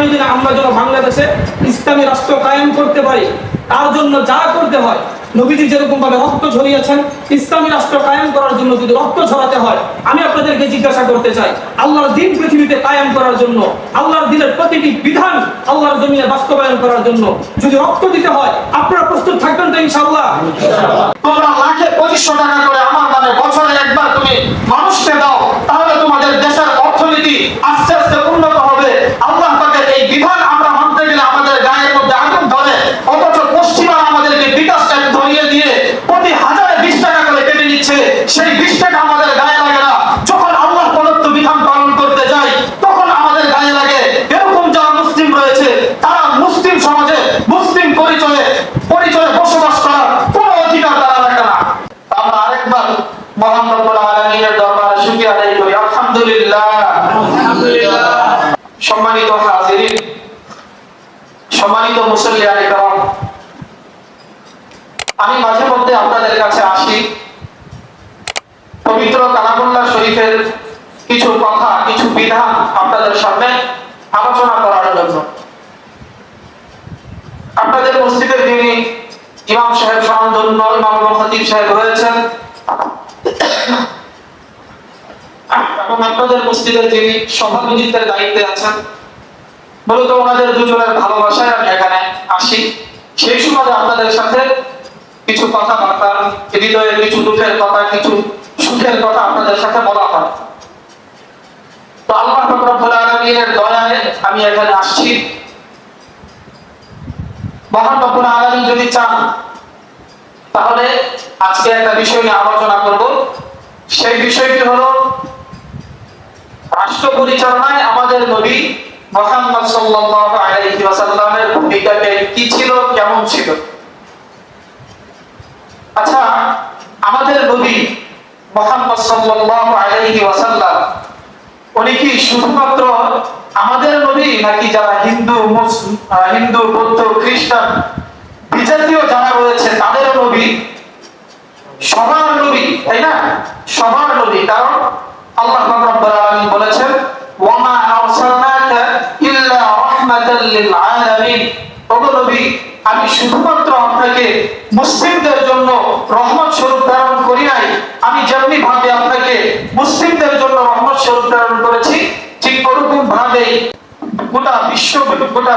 আগামী দিনে আমরা যেন বাংলাদেশে ইসলামী রাষ্ট্র কায়েম করতে পারি, তার জন্য যা করতে হয়, নবীজি যেরকম ভাবে রক্ত ঝরিয়েছেন, ইসলামী রাষ্ট্র কায়েম করার জন্য যদি রক্ত ঝরাতে হয়, আমি আপনাদেরকে জিজ্ঞাসা করতে চাই, আল্লাহর দ্বীন পৃথিবীতে কায়েম করার জন্য, আল্লাহর দ্বীনের প্রতিটি বিধান আল্লাহর জমিনে বাস্তবায়ন করার জন্য যদি রক্ত দিতে হয়, আপনারা প্রস্তুত থাকবেন তো ইনশাআল্লাহ? তোমরা লাখে 2500 টাকা করে আমার নামে বছরে একবার তুমি মানুষকে দাও, তাহলে তোমাদের দেশের অর্থনীতি আস্তে আস্তে উন্নত হবে। আল্লাহ পাকের এই বিধান আমরা মানতে গেলে আমাদের গায়ের মধ্যে আগুন ধরে, অথচ পশ্চিমারা আমাদেরকে বিকাশ ট্যাক্স ধরিয়ে দিয়ে প্রতি হাজারে 20 টাকা করে কেটে নিচ্ছে। সেই 20 টাকা আমাদের গায়ে লাগে না। যখন আল্লাহ প্রদত্ত বিধান পালন করতে যাই, তখন আমাদের গায়ে লাগে। এরকম যারা মুসলিম রয়েছে, তারা মুসলিম সমাজে মুসলিম পরিচয়ে বসবাস করার কোনো অধিকার তারা রাখে না। আমরা আরেকবার মহান রব্বুল আলামিনের দরবারে শুকরিয়া আদায় করি। আলহামদুলিল্লাহ। সম্মানিত হাজিরিন, সম্মানিত মুসল্লিয়ান কিরাম, আমি মাঝে মধ্যে আপনাদের কাছে আসি পবিত্র কালামুল্লাহ শরীফের কিছু কথা, কিছু বিধান আপনাদের সামনে আলোচনা করার জন্য। আপনাদের মসজিদের যিনি ইমাম সাহেব স্বনামধন্য ইমাম খতিব সাহেব রয়েছেন, এবং আপনাদের মসজিদের যিনি সভাপতিত্বের দায়িত্বে আছেন, মূলত ওনাদের দুজনের ভালোবাসায় আমি এখানে আসি। সেই সময় আপনাদের সাথে কিছু কথাবার্তা, হৃদয়ের কিছু দুঃখের কথা, কিছু সুখের কথা আপনাদের সাথে বলা হয়। তো আল্লাহ রব্বুল আলামিনের দয়ায় আমি এখানে আসছি। মহান রব্বুল আলামিন যদি চান, তাহলে আজকে একটা বিষয় নিয়ে আলোচনা করব। সেই বিষয়টি হলো রাষ্ট্র পরিচালনায় আমাদের নবী মুহাম্মদ সাল্লাল্লাহু আলাইহি ওয়াসাল্লামের ভূমিকা কি ছিল, কেমন ছিল। আচ্ছা, আমাদের নবী মুহাম্মদ সাল্লাল্লাহু আলাইহি ওয়াসাল্লাম উনি কি শুধুমাত্র আমাদের নবী, নাকি যারা হিন্দু, বৌদ্ধ, খ্রিস্টান বিজাতীয় যারা রয়েছে তাদের নবী? সবার নবী, তাই না? সবার নবী। কারণ আল্লাহ রাব্বুল আলামিন বলেছেন, ওয়া মা আরসালনাকা ইল্লা রাহমাতাল লিল আলামিন। ওগো নবী, আমি শুধুমাত্র আপনাকে মুসলিমদের জন্য রহমত স্বরূপ প্রেরণ করি নাই। আমি যেমনি ভাবে আপনাকে মুসলিমদের জন্য রহমত স্বরূপ প্রেরণ করেছি, ঠিক ওরকম ভাবে গোটা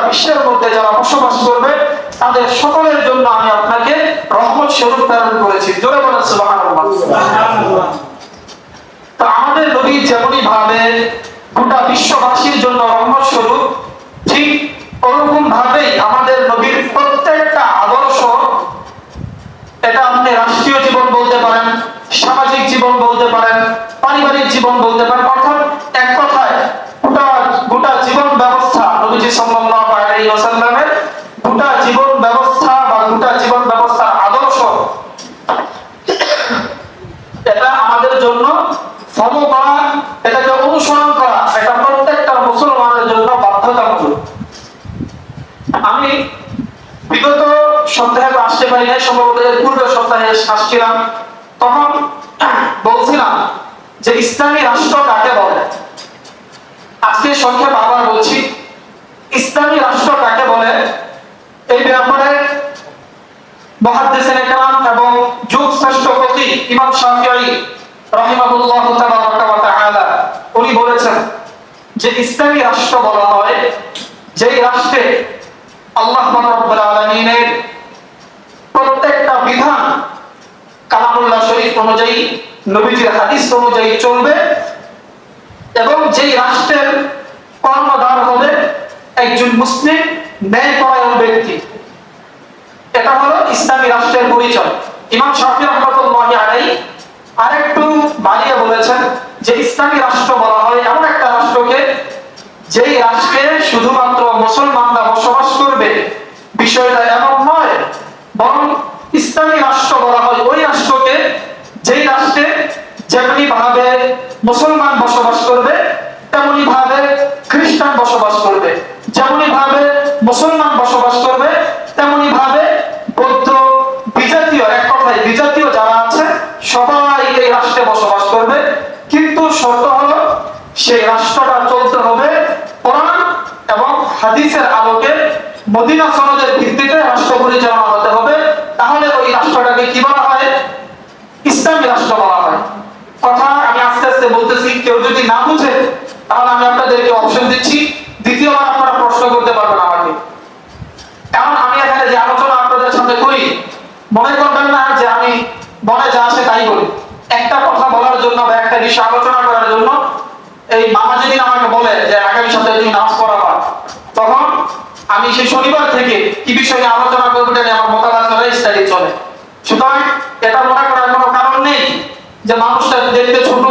বিশ্বের মধ্যে যারা বসবাস করবে তাদের সকলের জন্য আমি আপনাকে রহমত স্বরূপ প্রেরণ করেছি। জোরে বলেন সুবহানাল্লাহ। তো আমাদের নবী যেমনি ভাবে গোটা বিশ্ববাসীর জন্য রহমত স্বরূপ, ঠিক ওরকম ভাবেই আমাদের নবীর প্রত্যেকটা আদর্শ, এটা আপনি রাষ্ট্রীয় জীবন বলতে পারেন, সামাজিক জীবন বলতে পারেন, পারিবারিক জীবন বলতে পারেন, অর্থাৎ এক কথায় গোটা জীবন ব্যবস্থা, নবীজি সাল্লাল্লাহু আলাইহি ওয়াসাল্লামের গোটা জীবন ব্যবস্থা বা গোটা জীবন ব্যবস্থার আদর্শ, এটা আমাদের জন্য ফলো করা, এটাকে অনুসরণ করা, এটা প্রত্যেকটা মুসলমানের জন্য বাধ্যতামূলক। আমি বিগত সপ্তাহে আসতে পারি নাই, সম্ভবত পূর্বের সপ্তাহে আসছিলাম, তখন বলছিলাম যে ইসলামী রাষ্ট্র কাকে বলে। আজকে সংক্ষেপে আবার বলছি, ইসলামী রাষ্ট্র কাকে বলে। এই ব্যাপারে মুহাদ্দিসিনে কেরাম এবং যুগ শ্রেষ্ঠ ফকিহ ইমাম শাফিঈ রাহিমাহুল্লাহু তাবারাকা ওয়া তাআলা উনি বলেছেন যে ইসলামী রাষ্ট্র বলা হয় যেই রাষ্ট্রে আল্লাহ রাব্বুল আলামিনের প্রত্যেকটা বিধান কালামুল্লাহ শরীফ অনুযায়ী, নবীজির হাদিস অনুযায়ী চলবে, এবং যেই রাষ্ট্রের কর্ণধার হবে একজন মুসলিম ন্যায়পরায়ণ ব্যক্তি। এটা হলো ইসলামী রাষ্ট্রের পরিচয়। ইমাম শাফিঈ রাহমাতুল্লাহি আলাইহি আরেকটু বাড়িয়ে বলেছেন যে ইসলামী রাষ্ট্র বলা হয় এমন একটা রাষ্ট্রকে যেই রাষ্ট্রে শুধুমাত্র মুসলমানরা বসবাস করবে। বিষয়টা এমন নয়, বরং ইসলামী রাষ্ট্র বলা হয় ওই রাষ্ট্রকে যেই রাষ্ট্রে যেমনি ভাবে মুসলমান বসবাস করবে, তেমনি ভাবে খ্রিস্টান বসবাস করবে, যেমনি ভাবে মুসলমান বসবাস করবে, তেমনি ভাবে বৌদ্ধ, বিজাতীয়, এক কথায় বিজাতীয় যারা আছে সবাই এই রাষ্ট্রে বসবাস করবে। কিন্তু শর্ত হলো সেই রাষ্ট্রটা চলতে হবে কোরআন এবং হাদিসের আলোকে মদিনা সনদের ভিত্তিতে রাষ্ট্র পরিচালনা হতে হবে, তাহলে ওই রাষ্ট্রটাকে কি বলা হয়? ইসলামী রাষ্ট্র বলা হয়। কথা আমি আস্তে আস্তে বলতেছি, কেউ যদি না বুঝে তাহলে আমি আপনাদেরকে অপশন দিচ্ছি, দ্বিতীয়বার আপনারা প্রশ্ন করতে পারবেন আমাকে। কারণ আমি এখানে যে আলোচনা আপনাদের সামনে করি, মনে করবেন না যে আমি মনে যা আসে তাই বলি। একটা কথা বলার জন্য বা একটা বিষয় আলোচনা করার জন্য এই মামা যেদিন আমাকে বলে যে আগামী সপ্তাহে তুমি নামাজ পড়াবা, তখন আমি সেই শনিবার থেকে কি বিষয়ে আলোচনা করবো এটা নিয়ে আমার মোতালা চলে, স্টাডি চলে। সুতরাং এটা মনে করার কোনো কারণ নেই যে মানুষটা দেখতে ছোট,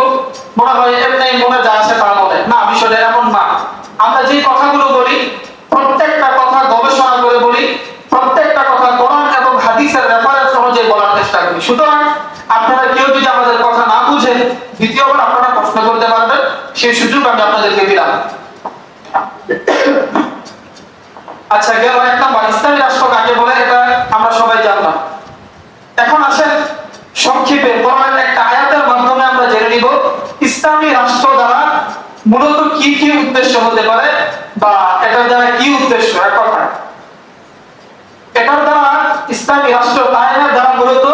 মনে হয় এমনি মনে যা আসে তা বলে। না, বিষয়টা এমন না। আমরা যে কথাগুলো বলি প্রত্যেকটা কথা গবেষণা করে বলি, প্রত্যেকটা কথা কোরআন এবং হাদিসের রেফারেন্স অনুযায়ী বলার চেষ্টা করি। সুতরাং আপনারা কেউ যদি আমাদের কথা না বুঝেন, দ্বিতীয়বার আপনারা প্রশ্ন করতে পারবেন, সেই সুযোগ আমি আপনাদেরকে দিলাম। আচ্ছা, গেল এক নম্বর ইসলামী রাষ্ট্র কাকে বলে, এটা আমরা সবাই জানলাম। এখন আসেন সংক্ষেপে কোরআনের একটা আয়াতের মাধ্যমে আমরা জেনে নিব ইসলামী রাষ্ট্র দ্বারা মূলত কি কি উদ্দেশ্য হতে পারে, বা এটার দ্বারা কি উদ্দেশ্য। এক কথা, এটার দ্বারা ইসলামী রাষ্ট্র কায়েমের দ্বারা মূলত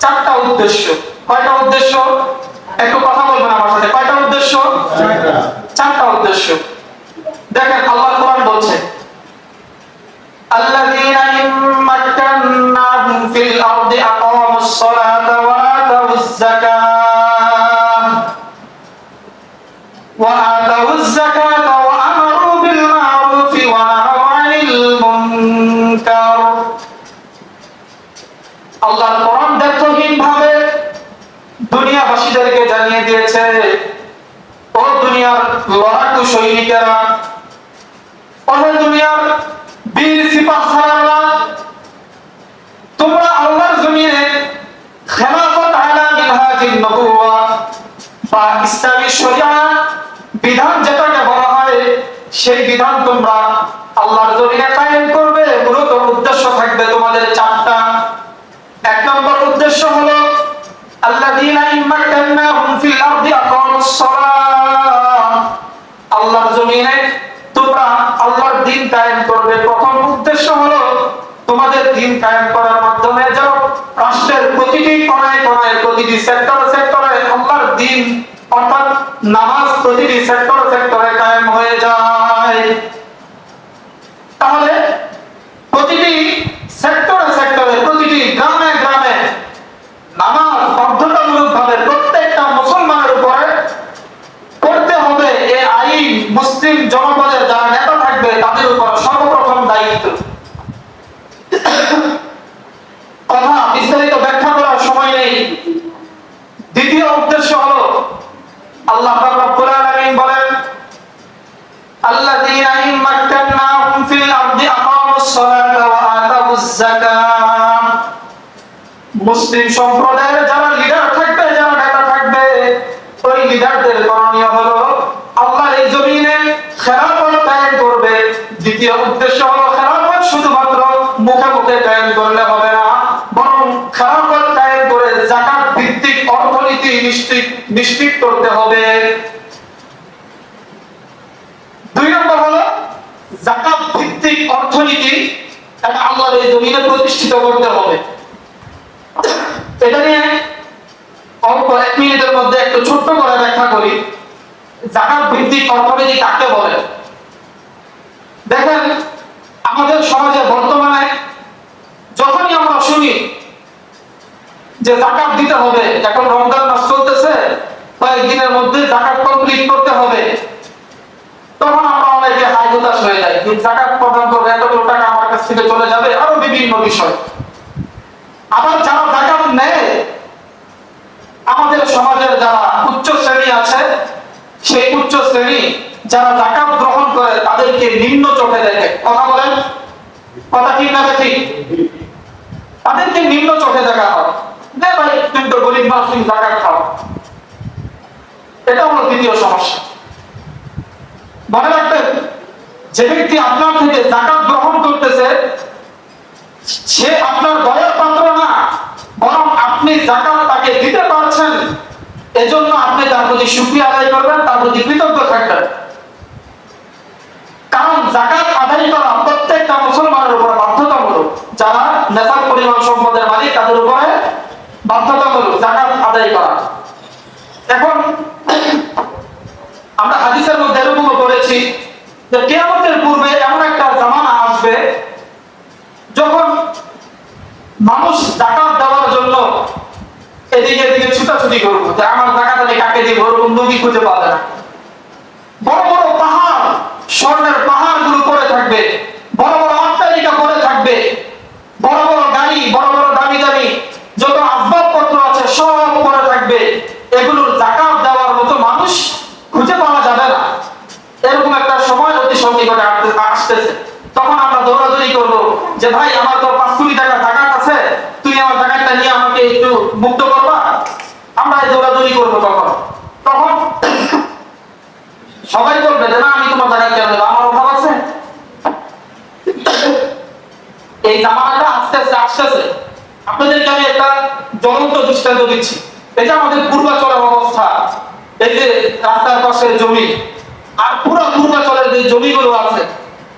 চারটা উদ্দেশ্য। কয়টা উদ্দেশ্য? একটু কথা বলবেন আমার সাথে। কয়টা উদ্দেশ্য? চারটা উদ্দেশ্য। দেখেন আল্লাহ কোরআন বলছে, আল্লাযীনা ইম্মাক্কান্নাহুম ফিল আরদি আকামুস সালাতা ওয়া আতাউয যাকাতা ওয়া আমারু বিল মা'রুফি ওয়া নাহাউ আনিল মুনকার। আল্লাহ কোরআন দ্ব্যর্থহীন ভাবে দুনিয়াবাসীদেরকে জানিয়ে দিয়েছে, ও দুনিয়ার লড়াকু সৈনিকেরা, ও দুনিয়ার বীর সিপাহসালাররা, তোমরা আল্লাহর জমিনে খেলাফত আলা মিনহাজিন নবুওয়া বা ইসলামী শরিয়া বিধান যেটাকে বলা হয়, সেই বিধান তোমরা আল্লাহর জমিনে কায়েম করবে। মূলত উদ্দেশ্য থাকবে তোমাদের চারটা। এক নম্বর উদ্দেশ্য হলো আল্লাযীনা ইম্মাক্কান্নাহুম ফিল আরদি আকামুস সালাহ, আল্লাহর জমিনে তোমরা আল্লাহর দ্বীন কায়েম করবে। প্রথম উদ্দেশ্য হলো তোমাদের দ্বীন কায়েম করার মাধ্যমে যেন রাষ্ট্রের প্রতিটি কোণায় কোণায়, প্রতিটি সেক্টরে সেক্টরে আল্লাহর দ্বীন অর্থাৎ নামাজ প্রতিটি সেক্টরে সেক্টরে কায়েম হয়ে যায়। তাহলে প্রতিটি সেক্টরে সেক্টরে, প্রতিটি গ্রামে গ্রামে নামাজ বাধ্যতামূলকভাবে প্রত্যেকটা মুসলমানের উপরে করতে হবে। এই আইন মুসলিম জনপদের যারা নেতা থাকবে তাদের উপর সর্বপ্রথম দায়িত্ব। কথা বিস্তারিত ব্যাখ্যা করার সময় নেই। দ্বিতীয় উদ্দেশ্য হলো আল্লাহ পাক রব্বুল আলামিন বলেন, আল্লাযীনা ইম্মাক্কান্নাহুম ফিল আরদি আকামুস সালাতা ওয়া আতাউয যাকাত। মুসলিম সম্প্রদায়ের যারা লিডার থাকবে, যারা নেতা থাকবে, ওই লিডারদের করণীয় হলো আল্লাহর এই জমিনে খেলাফত কায়েম করবে। দ্বিতীয় উদ্দেশ্য হলো খেলাফত শুধুমাত্র মুখে মুখে কায়েম করলে হবে না, বরং খেলাফত কায়েম করে যাকাত ভিত্তিক অর্থনীতি নিশ্চিত করতে হবে। দুই নম্বর হলো যাকাত ভিত্তিক অর্থনীতি এটা আল্লাহর এই জমিনে প্রতিষ্ঠিত করতে হবে। এটা নিয়ে অল্প 1 মিনিটের মধ্যে একটু ছোট্ট করে ব্যাখ্যা করি। যাকাত ভিত্তিক অর্থনীতি কাকে বলে? দেখেন আমাদের সমাজে বর্তমানে যখনই আমরা শুনি যে যাকাত দিতে হবে, এখন রমজান মাস চলতেছে, কয়েকদিনের মধ্যে যাকাত কমপ্লিট করতে হবে, তখন আমরা অনেকে হাই হতাশ হয়ে যাই যে যাকাত প্রদান করবে, এতগুলো টাকা আমার কাছ থেকে চলে যাবে, আরো বিভিন্ন বিষয়। আবার যারা যাকাত নেয়, আমাদের সমাজের যারা উচ্চ শ্রেণী আছে, সেই উচ্চ শ্রেণী যারা যাকাত গ্রহণ করে তাদেরকে নিম্ন চোখে দেখে। কথা বলেন, কথা ঠিক না ঠিক? তাদেরকে নিম্ন চোখে দেখা হয়, যে ভাই তুমি তো গরিব মানুষ, তুমি যাকাত খাও। এটা হলো দ্বিতীয় সমস্যা। মনে রাখবেন, যে ব্যক্তি আপনার থেকে যাকাত গ্রহণ করতেছে সে আপনার দয়ার পাত্র না, বরং আপনি যাকাত তাকে দিতে পারছেন, এজন্য আপনি তার প্রতি শুকরিয়া আদায় করবেন, তার প্রতি কৃতজ্ঞ থাকবেন। কারণ যাকাত আদায় করা প্রত্যেকটা মুসলমানের উপর বাধ্যতামূলক। যারা নেশাব পরিমাণ সম্পদের মালিক তাদের উপরে বাধ্যতামূলক যাকাত আদায় করা। এখন আমরা হাদিসের মধ্যে এরকমও পড়েছি যে কিয়ামতের পূর্বে এমন একটা জামানা আসবে যখন মানুষ যাকাত দেওয়ার জন্য এদিকে এদিকে ছুটাছুটি করবো যে আমার যাকাত আমি কাকে দিব, ওরকম নবী খুঁজে পাওয়া যায় না। বড় বড় পাহাড়, স্বর্ণের পাহাড় গুলো পড়ে থাকবে, বড় বড় অট্টালিকা পড়ে থাকবে, বড় বড় গাড়ি, বড় বড় দামি দামি যত আসবাবপত্র আছে সব পড়ে থাকবে। এগুলোর যাকাত দেওয়ার মতো মানুষ খুঁজে পাওয়া যাবে না। এরকম একটা সময় অতি সন্নিকটে আসতেছে। তখন আমরা দৌড়াদৌড়ি করবো যে ভাই আমার তো 5 কোটি টাকা যাকাত আছে, তুমি আমার যাকাতটা নিয়ে আমাকে একটু মুক্ত করবা। আমরা এই দৌড়াদৌড়ি করবো। তখন সবাই বলবে যে না আমি তোমার যাকাত কেন দেবো, আমার অভাব আছে। এই জামানাটা আস্তে আস্তে আসতেছে। আপনাদেরকে আমি একটা জ্বলন্ত দৃষ্টান্ত দিচ্ছি। এই যে আমাদের পূর্বাচলের অবস্থা, এই যে রাস্তার পাশের জমি আর পুরো পূর্বাচলের যে জমিগুলো আছে,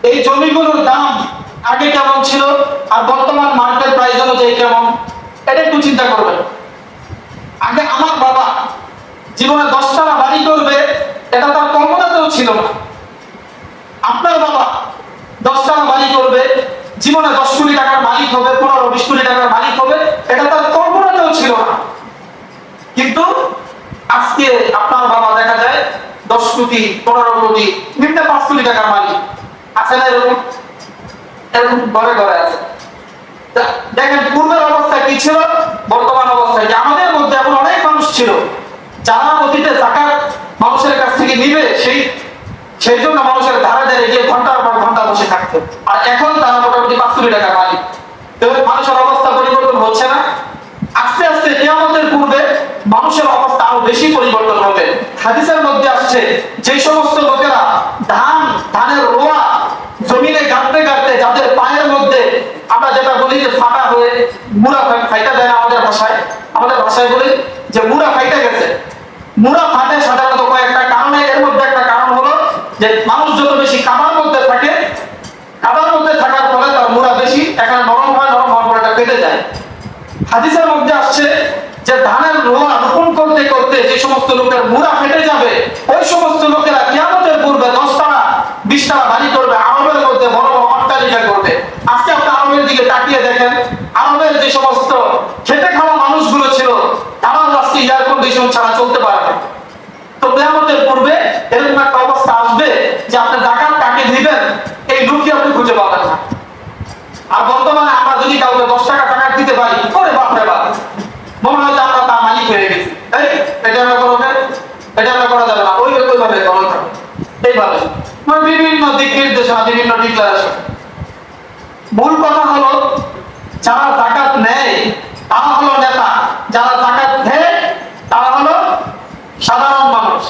এই জমিগুলোর দাম আগে কেমন ছিল আর বর্তমান মার্কেট প্রাইস অনুযায়ী কেমন, এটা একটু চিন্তা করবেন। আগে আমার বাবা জীবনে 10 তলা বাড়ি করবে এটা তার কল্পনাতেও ছিল না। আপনার বাবা 10 তলা বাড়ি করবে, জীবনে 10 কোটি টাকার মালিক হবে, 15-20 কোটি টাকার মালিক হবে, এটা তার কল্পনাতেও ছিল না। কিন্তু আজকে আপনার বাবা দেখা যায় 10 কোটি, 15 কোটি, নিম্নে 5 কোটি টাকার মালিক আছে না? এরকম এরকম ঘরে ঘরে আছে। দেখেন পূর্বের অবস্থা কি ছিল, বর্তমান অবস্থা কি। আমাদের মধ্যে এমন অনেক মানুষ ছিল যারা অতীতে যাকাত মানুষের কাছ থেকে নিবে, সেই জন্য মানুষের ধারে ধারে গিয়ে ঘন্টার পর ঘন্টা বসে থাকতো। আর এখন তারা মোটামুটি 5 কোটি টাকা মালিক। তো মানুষের অবস্থা পরিবর্তন হচ্ছে না? আস্তে আস্তে কিয়ামতের পূর্বে মানুষের অবস্থা আরো বেশি পরিবর্তন হবে। হাদিসের মধ্যে আসছে যে সমস্ত লোকেরা ধানের রোয়া জমিনে গাঁটতে গাঁটতে, যাদের পায়ের মধ্যে আমরা যেটা বলি যে ফাটা হয়ে মুড়া ফাইটা যায় না, আমাদের ভাষায় বলি যে মুড়া ফাইটা গেছে। মুড়া ফাটে সাধারণত কয়েকটা কারণে। এর মধ্যে একটা কারণ হলো যে মানুষ যত বেশি কাদার মধ্যে থাকে, কাদার মধ্যে থাকার ফলে তার মুড়া বেশি এখানে নরম হওয়ার পরে এটা ফেটে যায়। হাদিসের মধ্যে আসছে যে ধানের রোয়া রোপণ করতে করতে যে সমস্ত লোকের মুড়া ফেটে যাবে, ওই সমস্ত লোকেরা কিয়ামতের পূর্বে 10 তলা 20 তলা বাড়ি করবে, আরবের মধ্যে বড় বড় অট্টালিকা করবে। আজকে আপনি আরবের দিকে তাকিয়ে দেখেন, আরবের যে সমস্ত খেটে খাওয়া মানুষগুলো ছিল তারা আজকে এয়ার কন্ডিশন ছাড়া চলতে পারে না। তো কিয়ামতের পূর্বে এরকম একটা অবস্থা আসবে যে আপনি যাকাত কাকে দিবেন এই লোকই আপনি খুঁজে পাবেন না। আর বর্তমানে আমরা যদি কাউকে 10 টাকা যাকাত দিতে পারি, ওরে বাপ রে বাপ, মনে হয় যে আমরা তার মালিক হয়ে গেছি। এটা আমরা করবে, এটা আমরা করা যাবে না, ওইভাবে করা যাবে। এইভাবে বিভিন্ন দিক নির্দেশনা, বিভিন্ন ডিক্লারেশন। মূল কথা হলো যারা যাকাত নেয় তারা হলো নেতা, যারা যাকাত দেয় তারা হলো সাধারণ মানুষ।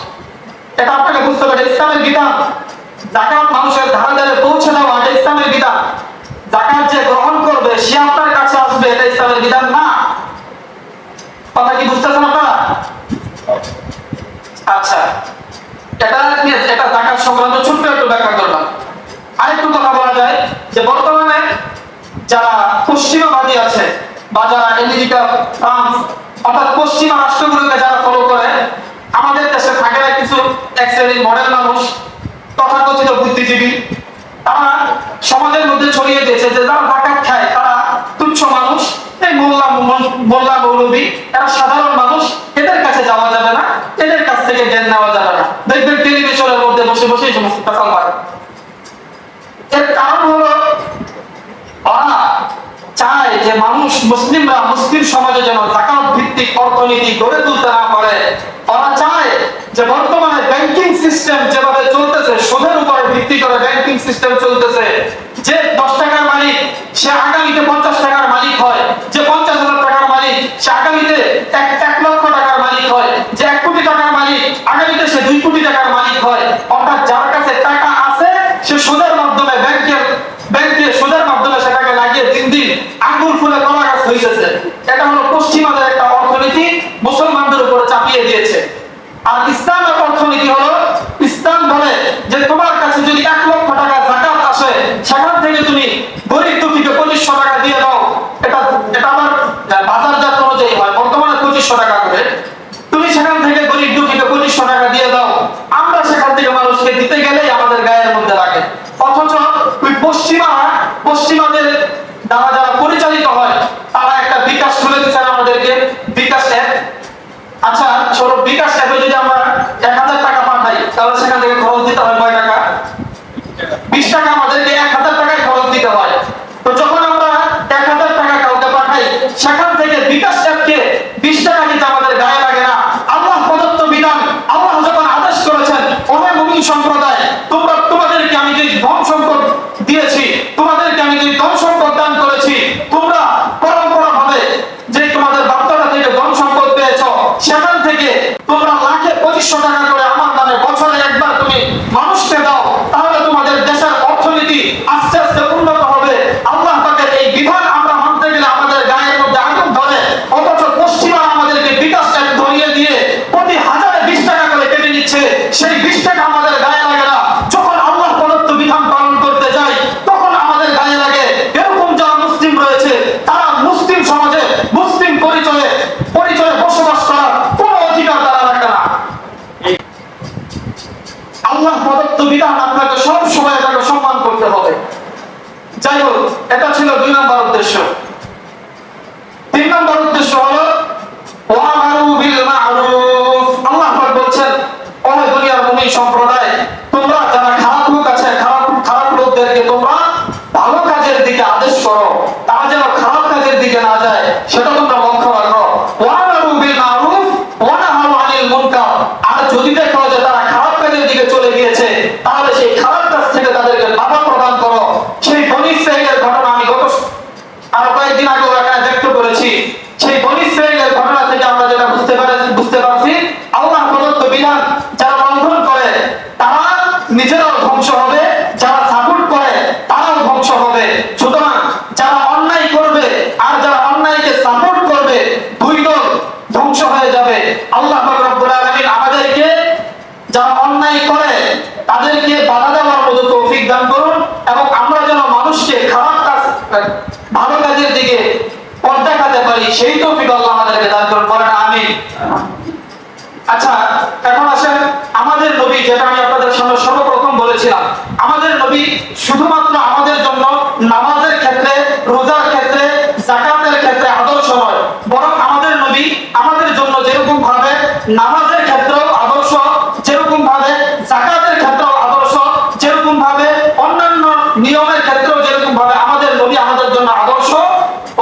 এটা আপনাকে বুঝতে হবে। ইসলামের বিধান যাকাত মানুষের ধারে ধারে পৌঁছে দেওয়া, এটা ইসলামের বিধান। যাকাত যে গ্রহণ করবে সে আপনার কাছে আসবে, এটা ইসলামের বিধান না। কথা কি বুঝতেছেন আপনারা? আচ্ছা, এটা যাকাত সংক্রান্ত ছোট্ট একটু ব্যাখ্যা করলাম। আরেকটু কথা বলা যায় যে বর্তমানে যারা পশ্চিমাবাদী আছে বা যারা আমেরিকা, ফ্রান্স অর্থাৎ পশ্চিমা রাষ্ট্রগুলোকে যারা ফলো করে, আমাদের দেশে থাকে না কিছু এক শ্রেণীর মডেল মানুষ, তথাকথিত বুদ্ধিজীবী, তারা সমাজের মধ্যে ছড়িয়ে দিয়েছে যে যারা যাকাত খায় তারা তুচ্ছ মানুষ, এই মোল্লা মৌলবী, এরা সাধারণ মানুষ, এদের কাছে যাওয়া যাবে না, এদের কাছ থেকে জ্ঞান নেওয়া যাবে না। দেখবেন টেলিভিশনের মধ্যে বসে বসে এই সমস্ত কথা বলে। এর কারণ হলো ওরা চায় যে মুসলিমরা মুসলিম সমাজে যেন যাকাত ভিত্তিক অর্থনীতি গড়ে তুলতে না পারে। ওরা চায় যে বর্তমানে ব্যাংকিং সিস্টেম যেভাবে চলতেছে, সুদের উপরে ভিত্তি করে ব্যাংকিং সিস্টেম চলতেছে, যে 10 টাকার মালিক সে আগামীতে 50 টাকার মালিক হয়, যে 50,000 টাকার মালিক সে আগামীতে 1 লক্ষ টাকার মালিক হয়, যে 1 কোটি টাকার মালিক আগামীতে সে 2 কোটি টাকার মালিক হয়। অর্থাৎ যার কাছে টাকা আছে সে সুদের মাধ্যমে ব্যাংকে সুদের মাধ্যমে সেটাকে লাগিয়ে দিন দিন আঙ্গুল ফুলে কলা গাছ হইতেছে। এটা হলো পশ্চিমাদের একটা অর্থনীতি মুসলমানদের উপরে চাপিয়ে দিয়েছে। আর ইসলামের অর্থনীতি হলো, ইসলাম বলে যে তোমার কাছে যদি 1 লক্ষ টাকা সেখান থেকে তুমি গরিব দুঃখীকে 2500 টাকা দিয়ে দাও, এটা এটা আমার বাজারজাত অনুযায়ী হয়, বর্তমানে 2500 টাকা করে। তুমি সেখান থেকে গরিব দুঃখীকে 2500 টাকা দিয়ে দাও, আমরা সেখান থেকে মানুষকে দিতে গেলেই আমাদের গায়ের মধ্যে লাগে। অথচ ওই পশ্চিমাদের দ্বারা যারা পরিচালিত হয়, তারা একটা বিকাশ খুলে দিচ্ছেন আমাদেরকে, বিকাশ অ্যাপ। আচ্ছা চলো, বিকাশ অ্যাপে যদি আমরা 1000 টাকা পাঠাই, তাহলে সেখান থেকে খরচ দিতে হয় কয় টাকা? 20 টাকা আমাদেরকে 1000 টাকায় খরচ দিতে হয়। তো যখন আমরা 1000 টাকা কাউকে পাঠাই, সেখান থেকে বিকাশ অ্যাপকে 20 টাকা দিতে আমাদের গায়ে লাগে না। আল্লাহ প্রদত্ত বিধান, আল্লাহ যখন আদেশ করেছেন, ওহে মুমিন সম্প্রদায়, তোমাদেরকে আমি যে ধন সম্পদ দিয়েছি, তোমাদেরকে আমি যে ধন সম্পদ দান করেছি, তোমরা পরম্পরা ভাবে যে তোমাদের বাপ্তাটা থেকে ধন সম্পদ পেয়েছ, সেখান থেকে তোমরা লাখে 2500 টাকা করে আমার নামে বছরে একবার তুমি মানুষকে দাও, তাহলে তোমাদের দেশের অর্থনীতি আস্তে আস্তে উন্নত হবে। আল্লাহ পাকের এই বিধান আমরা মানতে গেলে আমাদের গায়ের মধ্যে আগুন ধরে। অথচ পশ্চিমা আমাদেরকে বিকাশ অ্যাপ ধরিয়ে দিয়ে প্রতি হাজারে 20 টাকা করে কেটে নিচ্ছে, সেই 20 টাকা আমাদের গায়ে লাগে না। যখন আল্লাহ প্রদত্ত বিধান পালন করতে যাই, তখন আমাদের গায়ে লাগে। এরকম যারা মুসলিম রয়েছে, তারা মুসলিম সমাজে মুসলিম পরিচয়ে বসবাস করার কোনো অধিকার তারা রাখে না। আল্লাহ প্রদত্ত বিধান আপনাকে সব সময় এটাকে সম্মান করতে হবে। যাই হোক, এটা ছিল 2 নম্বর উদ্দেশ্য। 3 নম্বর উদ্দেশ্য হলো ওয়ামারু বিল মা'রুফ। আল্লাহ পাক বলছেন, ও দুনিয়ার মুমিন সম্প্রদায়, তোমরা যারা খারাপ লোক আছে, খারাপ লোকদেরকে তোমরা ভালো কাজের দিকে আদেশ করো, তারা যেন খারাপ কাজের দিকে না যায়, সেটা তোমরা লক্ষ্য রাখো। ওয়ামারু বিল মা'রুফ ওয়া নাহু আনিল মুনকার। আর যদি দেখো যে তারা খারাপ কাজের দিকে চলে গিয়েছে, তাহলে সেই খারাপ কাজ থেকে তাদেরকে বাধা প্রদান করো। সেই বনী ইসরাঈলের ঘটনা আমি আর কয়েকদিন আগে এখানে ব্যক্ত করেছি। সেই বনী ইসরাঈলের ঘটনা থেকে আমরা যেটা বুঝতে পারছি, আল্লাহ প্রদত্ত বিধান যারা লঙ্ঘন করে তারা নিজেরাও ধ্বংস হবে, যারা সাপোর্ট করে তারাও ধ্বংস হবে। সুতরাং যারা অন্যায় করবে আর যারা অন্যায়কে সাপোর্ট করবে, দুই দল ধ্বংস হয়ে যাবে। আল্লাহ পাক রব্বুল আলামিন আমাদেরকে যারা অন্যায় করে তাদেরকে বাধা দেওয়ার মতো তৌফিক দান করুন, এবং আমরা যেন মানুষকে খারাপ কাজ ভালো কাজের দিকে পথ দেখাতে পারি, সেই তৌফিক আল্লাহ আমাদেরকে দান করুন, বলেন আমিন। আচ্ছা, এখন আসেন আমাদের নবী, যেটা আমি আপনাদের সামনে সর্বপ্রথম বলেছিলাম, আমাদের নবী শুধুমাত্র আমাদের জন্য নামাজের ক্ষেত্রে, রোজার ক্ষেত্রে, যাকাতের ক্ষেত্রে আদর্শ নয়, বরং আমাদের নবী আমাদের জন্য যেরকম ভাবে নামাজের ক্ষেত্রেও আদর্শ, যেরকম ভাবে যাকাতের ক্ষেত্রেও আদর্শ, যেরকম ভাবে অন্যান্য নিয়মের ক্ষেত্রেও যেরকম ভাবে আমাদের নবী আমাদের জন্য আদর্শ,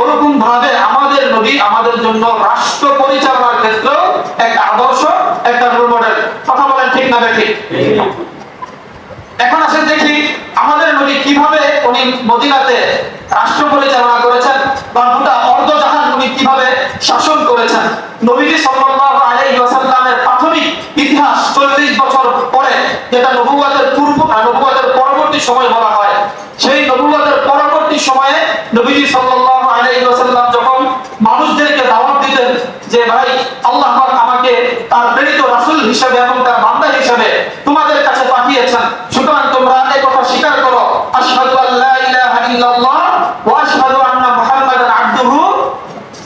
ওরকম ভাবে আমাদের নবী আমাদের জন্য রাষ্ট্র পরিচালনার ক্ষেত্রেও একটা আদর্শ, একটা রোল মডেল। কথা বলেন ঠিক না ঠিক? এখন আসেন দেখি আমাদের নবী কিভাবে উনি মদিনাতে রাষ্ট্র পরিচালনা করেছেন, বা গোটা অর্ধজাহান উনি কিভাবে শাসন করেছেন। নবীজি সাল্লাল্লাহু আলাইহি ওয়াসাল্লামের প্রাথমিক ইতিহাস 40 বছর পরে, যেটা নবুয়তের পূর্ব আর নবুয়তের পরবর্তী সময় বলা হয়, সেই নবুয়তের পরবর্তী সময়ে নবীজি সাল্লাল্লাহু আলাইহি ওয়াসাল্লাম যখন মানুষদেরকে দাওয়াত দিতেন যে ভাই, আল্লাহ পাক আমাকে তার প্রেরিত রাসূল হিসেবে এবং তার বান্দা হিসেবে তোমাদের কাছে পাঠিয়েছেন, সুতরাং তোমরা এই কথা স্বীকার করো, আশহাদু আল্লা ইলাহা ইল্লাল্লাহ ওয়া আশহাদু আন্না মুহাম্মাদান আবদুহু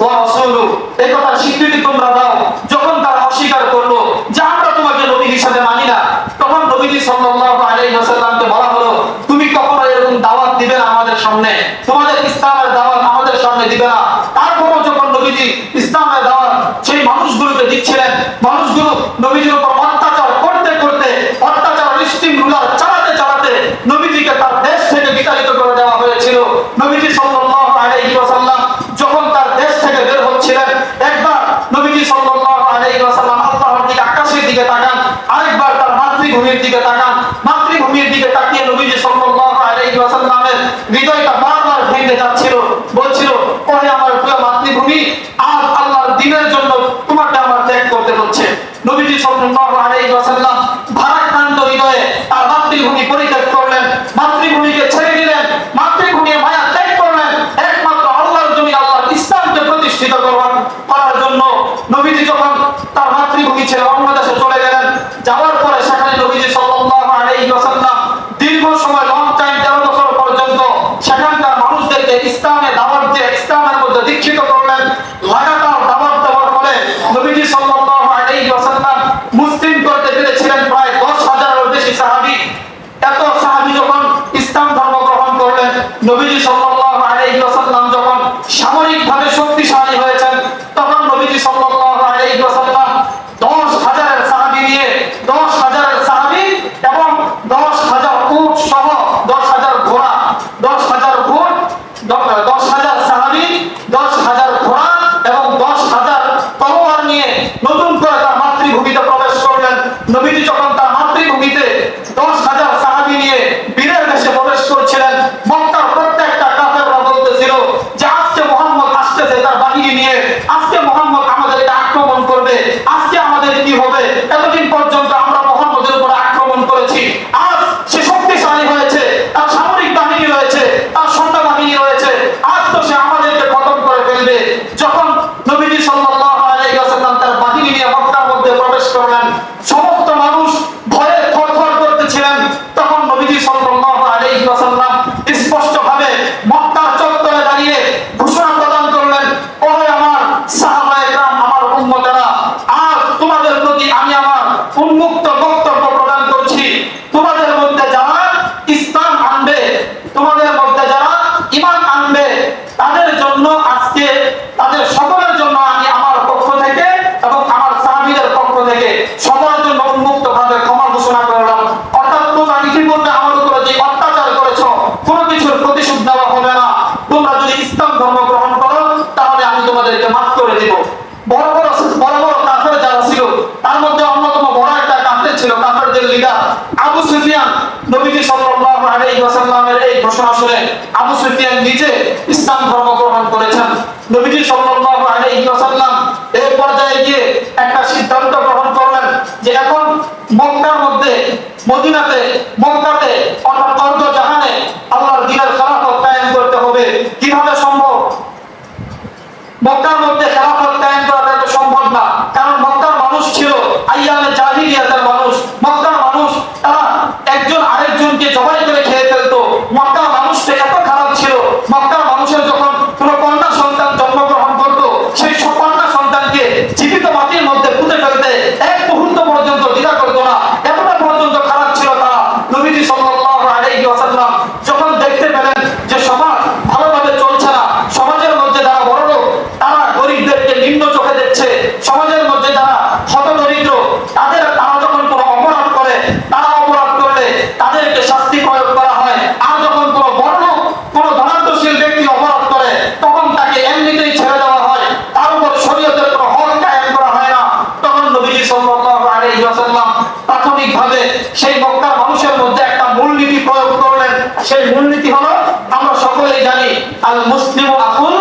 ওয়া রাসূলুহু, এই কথা স্বীকৃতি তোমরা দাও। যখন তারা অস্বীকার করলো যে আমরা তোমাকে নবী হিসেবে মানি না, তখন নবীজি সাল্লাল্লাহু আলাইহি ওয়াসাল্লামকে বলা হলো, তুমি কখনো এরকম দাওয়াত দিবে না আমাদের সামনে, তোমাদের ইসলামের দাওয়াত আমাদের সামনে দিবে না। তারপরও যখন নবীজি ইসলামের দাওয়াত সেই মানুষগুলোকে দিচ্ছিলেন, মানুষগুলো নবীজির উপর অত্যাচার করতে করতে, অত্যাচার স্টিম রুলার চালাতে চালাতে নবীজিকে তার দেশ থেকে বিতাড়িত করে দেওয়া হয়েছিল। নবীজি সাল্লাল্লাহু আলাইহি ওয়াসাল্লাম যখন তার দেশ থেকে বের হচ্ছিলেন, একবার নবীজি সাল্লাল্লাহু আলাইহি ওয়াসাল্লাম আল্লাহর দিকে, আকাশের দিকে তাকান, আরেকবার তার মাতৃভূমির দিকে তাকান। মাতৃভূমির দিকে তাকিয়ে নবীজি সাল্লাল্লাহু আলাইহি ওয়াসাল্লামের হৃদয়টা বারবার ভেঙে যাচ্ছিল, বলছিল, ওহে আমার প্রিয় মাতৃভূমি, আজ আল্লাহর দ্বীনের জন্য তোমাকে আমার ত্যাগ করতে হচ্ছে। নবীজি সাল্লাল্লাহু আলাইহি ওয়াসাল্লাম ভারাক্রান্ত হৃদয়ে তার মাতৃভূমি পরিত্যাগ করলেন, মাতৃভূমিকে ছেড়ে দিলেন, মাতৃভূমির মায়া ত্যাগ করলেন, একমাত্র আল্লাহর জমি, আল্লাহর ইসলামকে প্রতিষ্ঠিত করার জন্য। নবীজি যখন তার মাতৃভূমি ছেড়ে অন্য দেশে চলে গেলেন, যাওয়ার পরে সেখানে নবীজি সাল্লাল্লাহু আলাইহি ওয়াসাল্লাম দীর্ঘ সময়, লং টাইম, 13 বছর পর্যন্ত নবীজি সাল্লাল্লাহু আলাইহি ওয়াসাল্লাম যখন সামরিকভাবে শক্তিশালী হয়েছেন, তখন নবীজি সাল্লাল্লাহু আলাইহি ওয়াসাল্লাম 10,000 সাহাবী নিয়ে 10,000 সাহাবী এবং 10,000 উট সহ 10,000 ঘোড়া, 10,000 উট, 10,000 সাহাবী, 10,000 ঘোড়া এবং 10,000 তলোয়ার নিয়ে নতুন করে তার মাতৃভূমিতে প্রবেশ করলেন। নবীজি যখন তার মাতৃভূমিতে 10,000 সাহাবী নিয়ে বীরের বেশে প্রবেশ করছিলেন, মক্কার প্রত্যেকটা কাফেররা বলতেছিল যে আজকে মুহাম্মদ আসতেছে তার বাহিনী নিয়ে, আজকে মুহাম্মদ আমাদেরকে আক্রমণ করবে, আজকে আমাদের কি হবে? এতদিন পর্যন্ত আমরা মুহাম্মদের উপর আক্রমণ করেছি, আজ সে শক্তিশালী হয়েছে, তার সামরিক বাহিনী রয়েছে, তার সৈন্য বাহিনী রয়েছে, আজ তো সে আমাদেরকে খতম করে ফেলবে। যখন নবীজি সাল্লাল্লাহু আলাইহি ওয়াসাল্লাম তার বাহিনী নিয়ে মক্কার মধ্যে প্রবেশ করলেন, সমস্ত মানুষ ভয়ে থরথর করতেছিলেন। তখন নবীজি সাল্লাল্লাহু আলাইহি ওয়াসাল্লাম স্পষ্টভাবে মক্কার চত্বরে দাঁড়িয়ে ঘোষণা প্রদান করলেন, ওহে আমার সাহাবায়ে কেরাম, আমার উম্মতেরা, আজ তোমাদের প্রতি আমি আমার উন্মুক্ত বক্তব্য প্রদান করছি। তোমাদের মধ্যে যারা ইসলাম আনবে, তোমাদের মধ্যে যারা ঈমান আনবে, তাদের জন্য আজকে তাদের সকলের জন্য আমি আমার পক্ষ থেকে এবং আমার সাহাবীদের পক্ষ থেকে সবার জন্য উন্মুক্তভাবে ক্ষমা ঘোষণা করলাম। অর্থাৎ তোমরা ইতিপূর্বে আমার উপরে যে অত্যাচার করেছো, কোনো কিছুর প্রতিশোধ নেওয়া হবে না। তোমরা যদি ইসলাম ধর্ম গ্রহণ করো, তাহলে আমি তোমাদেরকে মাফ করে দেব। বড় বড় কাফের যারা ছিল, তার মধ্যে অন্যতম বড় একটা কাফের ছিল, কাফেরদের লিডার আবু সুফিয়ান। নবীজি সাল্লাল্লাহু আলাইহি ওয়াসাল্লামের এই ঘোষণা শুনে আবু সুফিয়ান নিজে ইসলাম ধর্ম গ্রহণ করেছেন। নবীজি সাল্লাল্লাহু আলাইহি ওয়াসাল্লাম এই পর্যায়ে গিয়ে একটা সিদ্ধান্ত গ্রহণ করলেন যে এখন মক্কার মধ্যে, মদিনাতে, মক্কাতে অর্থাৎ অর্ধ জাহানে আল্লাহর দ্বীনের খেলাফত কায়েম করতে হবে। কিভাবে সম্ভব? মক্কার মধ্যে খেলাফত কায়েম করা তো সম্ভব না, কারণ মক্কার মানুষ ছিল আইয়ামে জাহিলিয়াতের মানুষ। মক্কার মানুষ তারা একজন আরেকজনকে জবাই করে খেয়ে ফেলতো। মক্কার মানুষটা এত খারাপ ছিল, মক্কার মানুষের যখন কোনো কন্যা সন্তান জন্মগ্রহণ করতো, সেই সব কন্যা সন্তানকে জীবিত মাটির মধ্যে পুঁতে ফেলতে এক মুহূর্ত পর্যন্ত দ্বিধা করতো না, এতটা পর্যন্ত খারাপ ছিল তারা। নবীজি সাল্লাল্লাহু আলাইহি ওয়াসাল্লাম যখন দেখতে পেলেন যে সমাজ ভালোভাবে চলছে না, সমাজের মধ্যে যারা বড় লোক তারা গরিবদেরকে নিম্ন চোখে দেখছে, সমাজের মধ্যে যারা হতদরিদ্র তারা যখন কোনো অপরাধ করে, তারা অপরাধ করলে তাদেরকে শাস্তি প্রয়োগ করা হয়, আর যখন কোনো বড় লোক, কোনো ধনাঢ্যশীল ব্যক্তি অপরাধ করে, তখন তাকে এমনিতেই ছেড়ে দেওয়া হয়, তার উপর শরীয়তের কোনো হক কায়েম করা হয় না। তখন নবীজি সাল্লাল্লাহু আলাইহি ওয়াসাল্লাম প্রাথমিকভাবে সেই মক্কার মানুষের মধ্যে একটা মূলনীতি প্রয়োগ করলেন। সেই মূলনীতি হলো, আমরা সকলেই জানি, আল মুসলিমু আকুল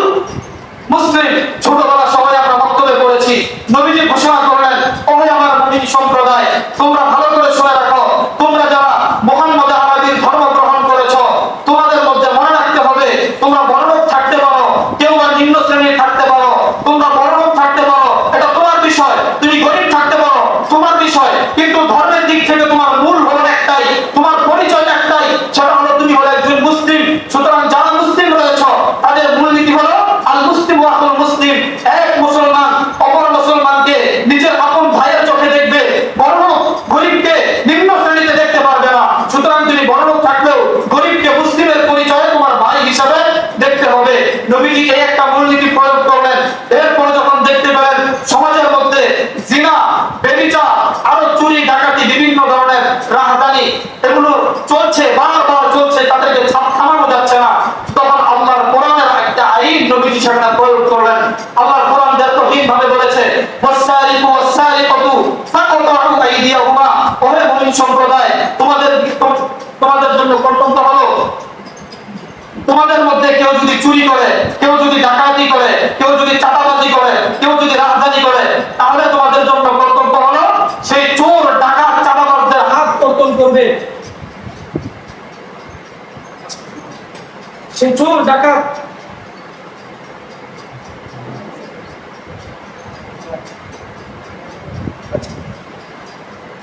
মুসলিম। ছোটবেলা সবাই আমরা বক্তব্যে পড়েছি। নবীজি ঘোষণা করলেন, ওহে আমার মুমিন সম্প্রদায়, তোমরা ভালো করে শুনে রাখো, তোমরা যারা মুহাম্মদ আরবির ধর্ম গ্রহণ করেছো, তোমাদের মধ্যে মনে রাখতে হবে, তোমরা বড়লোক থাকতে পারো, কেউ আর নিম্ন শ্রেণীর থাকতে পারো, তোমরা বড়লোক থাকতে পারো, এটা তোমার বিষয়, তুমি গরিব থাকতে পারো, তোমার বিষয়, কিন্তু ধর্মের দিক থেকে তোমার মূল হলো একটাই, তোমার পরিচয় একটাই, সেটা হলো তুমি হলো একজন মুসলিম। সুতরাং যারা মুসলিম রয়েছে, তাদের মূলনীতি হলো আল মুসলিম ওয়া আকুল মুসলিম। এক মুসলমান অপর মুসলমানকে নিজের আপন ভাইয়ের চোখে দেখবে, বড়লোক গরিবকে নিম্ন শ্রেণীতে দেখতে পারবে না। সুতরাং তুমি বড়লোক থাকলেও গরিবকে মুসলিমের পরিচয়ে তোমার ভাই হিসাবে দেখতে হবে। নবীজি এই একটা মূলনীতি প্রয়োগ করলেন। এরপরে যখন দেখতে পেলেন সমাজের মধ্যে জিনা, ব্যভিচার, আরো চুরি, ডাকাতি, বিভিন্ন ধরনের রাহাজানি এগুলো চলছে, বারবার চলছে, তাদেরকে থামানো যাচ্ছে না, তখন আল্লাহর কোরআনের একটা আইন নবীজি সেখানে প্রয়োগ করলেন। আল্লাহর কোরআন দীর্ঘহীনভাবে বলেছে, ওয়াসসারিকু ওয়াসসারিকাতু ফাকতাউ আইদিয়াহুমা। ওহে মুমিন সম্প্রদায়, তোমাদের জন্য কর্তব্য হলো, তোমাদের মধ্যে কেউ যদি চুরি করে, কেউ যদি ডাকাতি করে, কেউ যদি চাঁদাবাজি করে, কেউ যদি রাজধানী করে, তাহলে তোমাদের জন্য কর্তব্য হলো সেই চোর, ডাকাত, চাঁদাবাজদের হাত কর্তন করবে। সেই চোর, ডাকাত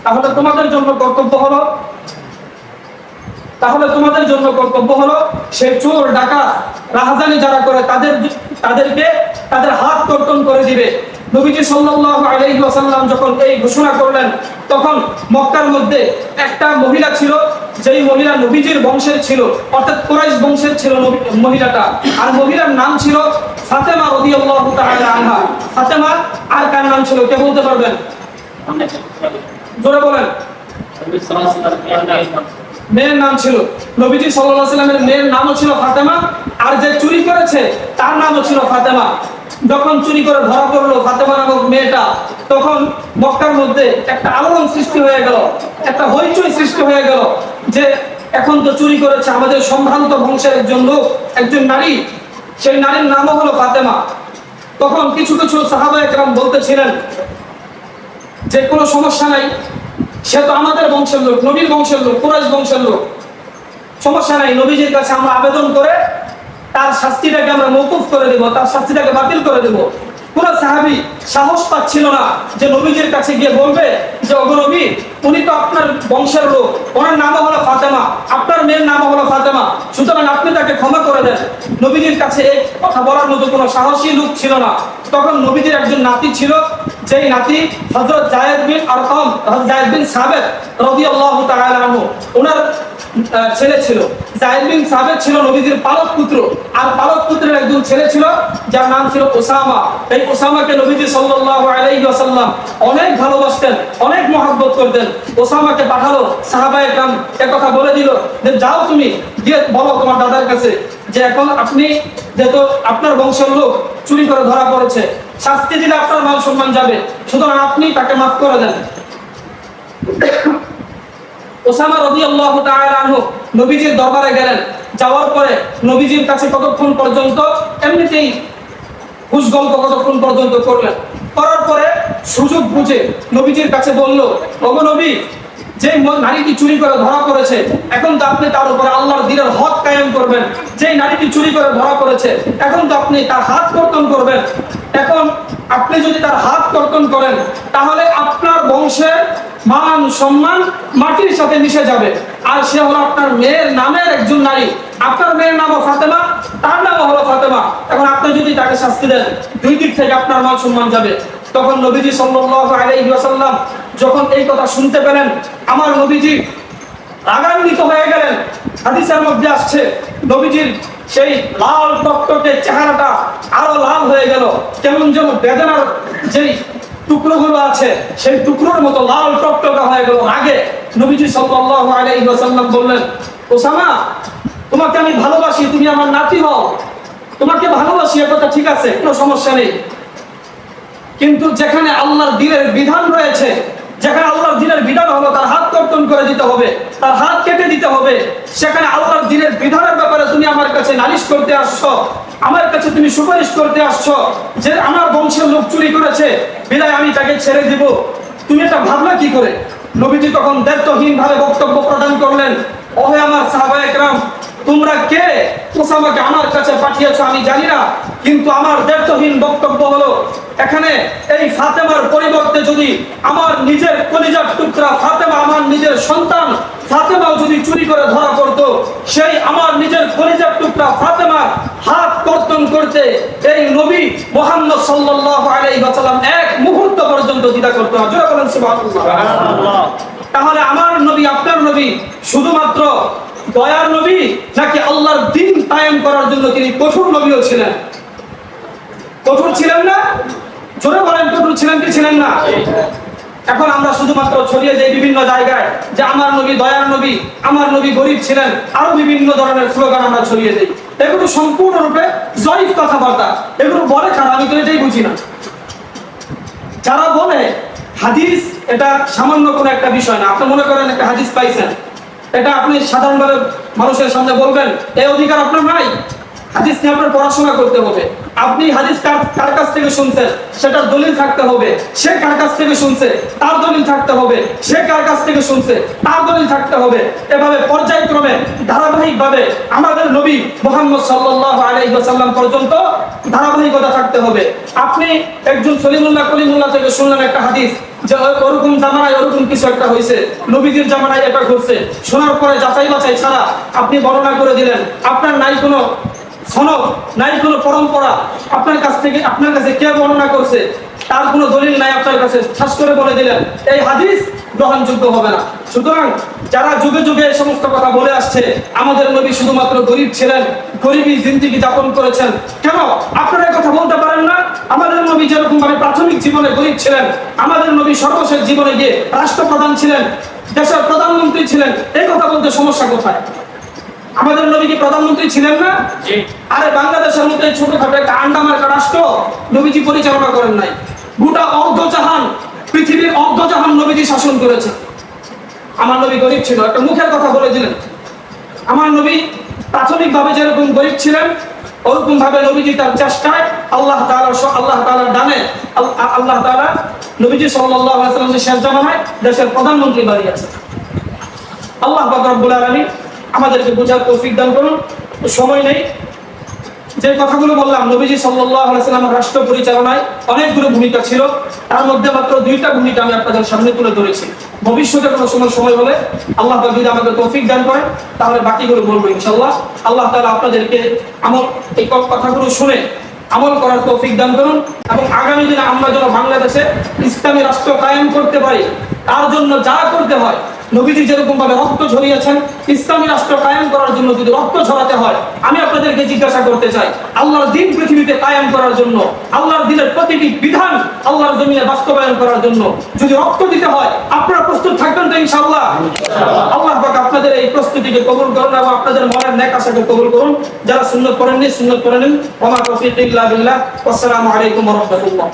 তাহলে তোমাদের জন্য কর্তব্য হলো, সেই চোর, ডাকাত, রাহাজানি যারা করে তাদেরকে তাদের হাত কর্তন করে দিবে। নবীজি সাল্লাল্লাহু আলাইহি ওয়াসাল্লাম যখন এই ঘোষণা করলেন, তখন মক্কার মধ্যে একটা মহিলা ছিল, যেই মহিলা নবীজির বংশের ছিল, অর্থাৎ কুরাইশ বংশের ছিল মহিলাটা, আর মহিলার নাম ছিল ফাতেমা রাদিয়াল্লাহু তাআলা আনহা। ফাতেমা আর কার নাম ছিল কে বলতে পারবেন? জোরে বলেন। মেয়ের নাম ছিল, নবীজি সাল্লাল্লাহু আলাইহি ওয়াসাল্লামের মেয়ের নামও ছিল ফাতেমা, আর যে চুরি করেছে তার নামও ছিল ফাতেমা। যখন চুরি করে ধরা পড়লো ফাতেমা নামক মেয়েটা, তখন মক্কার মধ্যে একটা আলোড়ন সৃষ্টি হয়ে গেল, একটা হইচই সৃষ্টি হয়ে গেল যে এখন তো চুরি করেছে আমাদের সম্ভ্রান্ত বংশের একজন লোক, একজন নারী, সেই নারীর নামও হলো ফাতেমা। তখন কিছু কিছু সাহাবা একরাম বলতেছিলেন যে কোনো সমস্যা নাই, সে তো আমাদের বংশের লোক, নবীর বংশের লোক, কুরাইশ বংশের লোক, সমস্যা নাই, নবীজির কাছে আমরা আবেদন করে তার শাস্তিটাকে আমরা মওকুফ করে দেব, তার শাস্তিটাকে বাতিল করে দেব। কোন সাহাবী সাহস পাচ্ছিল না যে নবীজির কাছে গিয়ে বলবে যে ওগো নবী, উনি তো আপনার বংশের লোক, ওনার নামও হলো ফাতেমা, আপনার মেয়ের নামও হলো ফাতেমা, সুতরাং আপনি তাকে ক্ষমা করে দেন। নবীজির কাছে এই কথা বলার মতো কোনো সাহসী লোক ছিল না। তখন নবীজির একজন নাতি ছিল, যেই নাতি হযরত যায়েদ বিন আরকাম, হযরত যায়েদ বিন সাবিত রাদিয়াল্লাহু তাআলা আনহু, ওনার ছেলে ছিল। যায়েদ বিন সাবিত ছিল নবীজির পালক পুত্র, আর পালক পুত্রের একজন ছেলে ছিল যার নাম ছিল ওসামা। এই ওসামাকে নবীজি সাল্লাল্লাহু আলাইহি ওয়াসাল্লাম অনেক ভালোবাসতেন, অনেক মহব্বত করতেন। ওসামাকে পাঠালো, সাহাবায়ে کرام এই কথা বলে দিল যে যাও তুমি গিয়ে বলো তোমার দাদার কাছে যে এখন আপনি যেহেতু আপনার বংশের লোক চুরি করে ধরা পড়েছে, শাস্তি দিলে আপনার মান সম্মান যাবে, সুতরাং আপনি তাকে মাফ করে দেন। ওসামা রাদিয়াল্লাহু তাআলা আনহু নবীজির দরবারে গেলেন। যাওয়ার পরে নবীজির কাছে কতক্ষণ পর্যন্ত এমনিতেই হুশ গল্প কতক্ষণ পর্যন্ত করলেন। করার পরে সুযোগ বুঝে নবীজির কাছে বলল, ওগো নবী, যে নারীটি চুরি করে ধরা পড়েছে, এখন তো আপনি তার উপরে আল্লাহর দ্বীনের হক কায়েম করবেন। যেই নারীটি চুরি করে ধরা পড়েছে, এখন তো আপনি তার হাত কর্তন করবেন। এখন আপনি যদি তার হাত কর্তন করেন, তাহলে আপনার বংশের মান সম্মান মাটির সাথে মিশে যাবে। আর সে হলো আপনার মেয়ের নামের একজন নারী, আপনার মেয়ের নামও ফাতেমা, তার নামও হলো ফাতেমা। এখন আপনি যদি তাকে শাস্তি দেন, দুই দিক থেকে আপনার মান সম্মান যাবে। তখন নবীজি সাল্লাল্লাহু আলাইহি ওয়াসাল্লাম যখন এই কথা শুনতে পেলেন, আমার নবীজি রাগান্বিত হয়ে গেলেন। হাদিসের মধ্যে আসছে নবীজির সেই লাল টকটকে চেহারাটা আরো লাল হয়ে গেল, কেমন যেন বেদনার যেই টুকরোগুলো আছে সেই টুকরোর মতো লাল টকটকা হয়ে গেল রাগে। নবীজি সাল্লাল্লাহু আলাইহি ওয়াসাল্লাম বললেন, ওসামা, তোমাকে আমি ভালোবাসি, তুমি আমার নাতি হও, তোমাকে ভালোবাসি, এ কথা ঠিক আছে, কোনো সমস্যা নেই, কিন্তু যেখানে আল্লাহর দ্বীনের বিধান রয়েছে, যেখানে আল্লাহর দ্বীনের বিধান হলো তার হাত কর্তন করে দিতে হবে, তার হাত কেটে দিতে হবে, সেখানে আল্লাহর দ্বীনের বিধানের ব্যাপারে তুমি আমার কাছে নালিশ করতে আসছো, আমার কাছে তুমি সুপারিশ করতে আসছো যে আমার বংশের লোক চুরি করেছে, বিদায় আমি তাকে ছেড়ে দিব, তুমি এটা ভাবলা কি করে? নবীজি তখন দায়িত্বহীন ভাবে বক্তব্য প্রদান করলেন, ওহে আমার সাহাবায়ে کرام, তোমরা কে ওসামাকে আমার কাছে পাঠিয়েছো আমি জানি না, কিন্তু আমার দায়িত্বহীন বক্তব্য হলো এখানে এই ফাতেমার পরিবর্তে যদি আমার নিজের কলিজার টুকরা ফাতেমা, আমার নিজের সন্তান ফাতেমাও যদি চুরি করে ধরা পড়তো, সেই আমার নিজের কলিজার টুকরা ফাতেমার হাত কর্তন করতে এই নবী মুহাম্মদ সাল্লাল্লাহু আলাইহি ওয়াসাল্লাম এক মুহূর্ত পর্যন্ত দ্বিধা করতো না। জোরে বলেন সুবহানাল্লাহ। তাহলে আমার নবী, আপনার নবী শুধুমাত্র দয়ার নবী, নাকি আল্লাহর দ্বীন কায়েম করার জন্য তিনি কঠোর নবীও ছিলেন? কঠোর ছিলেন না? জোরে বলেন, কঠোর ছিলেন কি ছিলেন না? এখন আমরা শুধুমাত্র ছড়িয়ে যাই বিভিন্ন জায়গায় যে আমার নবী দয়ার নবী, আমার নবী গরিব ছিলেন, আরো বিভিন্ন ধরনের স্লোগান আমরা ছড়িয়ে দিই। এগুলো সম্পূর্ণরূপে জয়ীফ কথাবার্তা, এগুলো বলে কারা? আমি তো এটাই বুঝি না। যারা বলে হাদিস এটা সামান্য কোনো একটা বিষয় না, আপনি মনে করেন একটা হাদিস পাইছেন, এটা আপনি সাধারণভাবে মানুষের সামনে বলবেন, এই অধিকার আপনার নাই। হাদিস নিয়ে আপনার পড়াশোনা করতে হবে। আপনি হাদিস কার কাছ থেকে শুনছেন সেটার দলিল থাকতে হবে, সে কার কাছ থেকে শুনছে তার দলিল থাকতে হবে, সে কার কাছ থেকে শুনছে তার দলিল থাকতে হবে। এভাবে পর্যায়ক্রমে ধারাবাহিকভাবে আমাদের নবী মুহাম্মদ সাল্লাল্লাহু আলাইহি ওয়াসাল্লাম পর্যন্ত ধারাবাহিকতা থাকতে হবে। আপনি একজন সলিমুল্লাহ কলিমুল্লাহ থেকে শুনলেন একটা হাদিস যে ওরকম জামানায় ওরকম কিছু একটা হয়েছে, নবীজির জামানায় এটা ঘটছে, শোনার পরে যাচাই বাছাই ছাড়া আপনি বর্ণনা করে দিলেন, আপনার নাই কোনো সনদ, নাই কোনো পরম্পরা, আপনার কাছে কে বর্ণনা করছে তার কোনো দলিল নাই আপনার কাছে, ঠাস করে বলে দিলেন এই হাদিস গ্রহণযোগ্য হবে না। সুতরাং যারা যুগে যুগে এই সমস্ত কথা বলে আসছে আমাদের নবী শুধুমাত্র গরিব ছিলেন, গরিবই জিন্দেগি যাপন করেছেন, কেন আপনারা এই কথা বলতে পারেন না? আমাদের নবী যেরকম ভাবে প্রাথমিক জীবনে গরিব ছিলেন, আমাদের নবী সর্বশেষ জীবনে গিয়ে রাষ্ট্রপ্রধান ছিলেন, দেশের প্রধানমন্ত্রী ছিলেন, এই কথা বলতে সমস্যা কোথায়? আমাদের নবী কি প্রধানমন্ত্রী ছিলেন না? আরে বাংলাদেশের মতো এই ছোটখাটো একটা আন্ডামার্কা রাষ্ট্র নবীজি পরিচালনা করেন নাই। গোটা অর্ধজাহান, পৃথিবীর অর্ধজাহান নবীজি শাসন করেছে। আমার নবী গরিব ছিল, একটা মুখের কথা বলে দিলেন। আমার নবী প্রাথমিকভাবে যেরকম গরিব ছিলেন ওরকম ভাবে নবীজি তার চেষ্টায় আল্লাহ তাআলার দানে আল্লাহ তাআলা নবীজি সাল্লাল্লাহু আলাইহি ওয়াসাল্লামের শেষ জামানায় দেশের প্রধানমন্ত্রী বানিয়েছে। আল্লাহ পাক রব্বুল আলামিন আমাদেরকে বোঝার তৌফিক দান করুন। সময় নেই, যে কথাগুলো বললাম নবীজি সাল্লাল্লাহু আলাইহি ওয়াসাল্লামের রাষ্ট্র পরিচালনায় অনেকগুলো ভূমিকা ছিল, তার মধ্যে মাত্র 2টা ভূমিকা আমি আপনাদের সামনে তুলে ধরেছি। ভবিষ্যতে কোনো সময় হলে আল্লাহ পাক যদি আমাদের তৌফিক দান করেন তাহলে বাকিগুলো বলবো ইনশাআল্লাহ। আল্লাহ তাআলা আপনাদেরকে এই কথাগুলো শুনে আমল করার তৌফিক দান করুন এবং আগামী দিনে আমরা যেন বাংলাদেশে ইসলামী রাষ্ট্র কায়েম করতে পারি তার জন্য যা করতে হয়, নবীজি যেরকম ভাবে রক্ত ঝরিয়েছেন ইসলামী রাষ্ট্র কায়েম করার জন্য যদি রক্ত ঝরাতে হয়, আমি আপনাদেরকে জিজ্ঞাসা করতে চাই, আল্লাহর দ্বীন পৃথিবীতে কায়েম করার জন্য, আল্লাহর দ্বীনের প্রতিটি বিধান আল্লাহর জমিনে বাস্তবায়ন করার জন্য যদি রক্ত দিতে হয় আপনারা প্রস্তুত থাকবেন তো ইনশাআল্লাহ? আল্লাহ পাক আপনাদের এই প্রস্তুতিকে কবুল করুন এবং আপনাদের মনের নেক আশাকে কবুল করুন। যারা সুন্নাত পড়েননি সুন্নাত পড়ে নিন। ওয়া মা তাওফীক ইল্লা বিল্লাহ। আসসালামু আলাইকুম ওয়া রাহমাতুল্লাহ।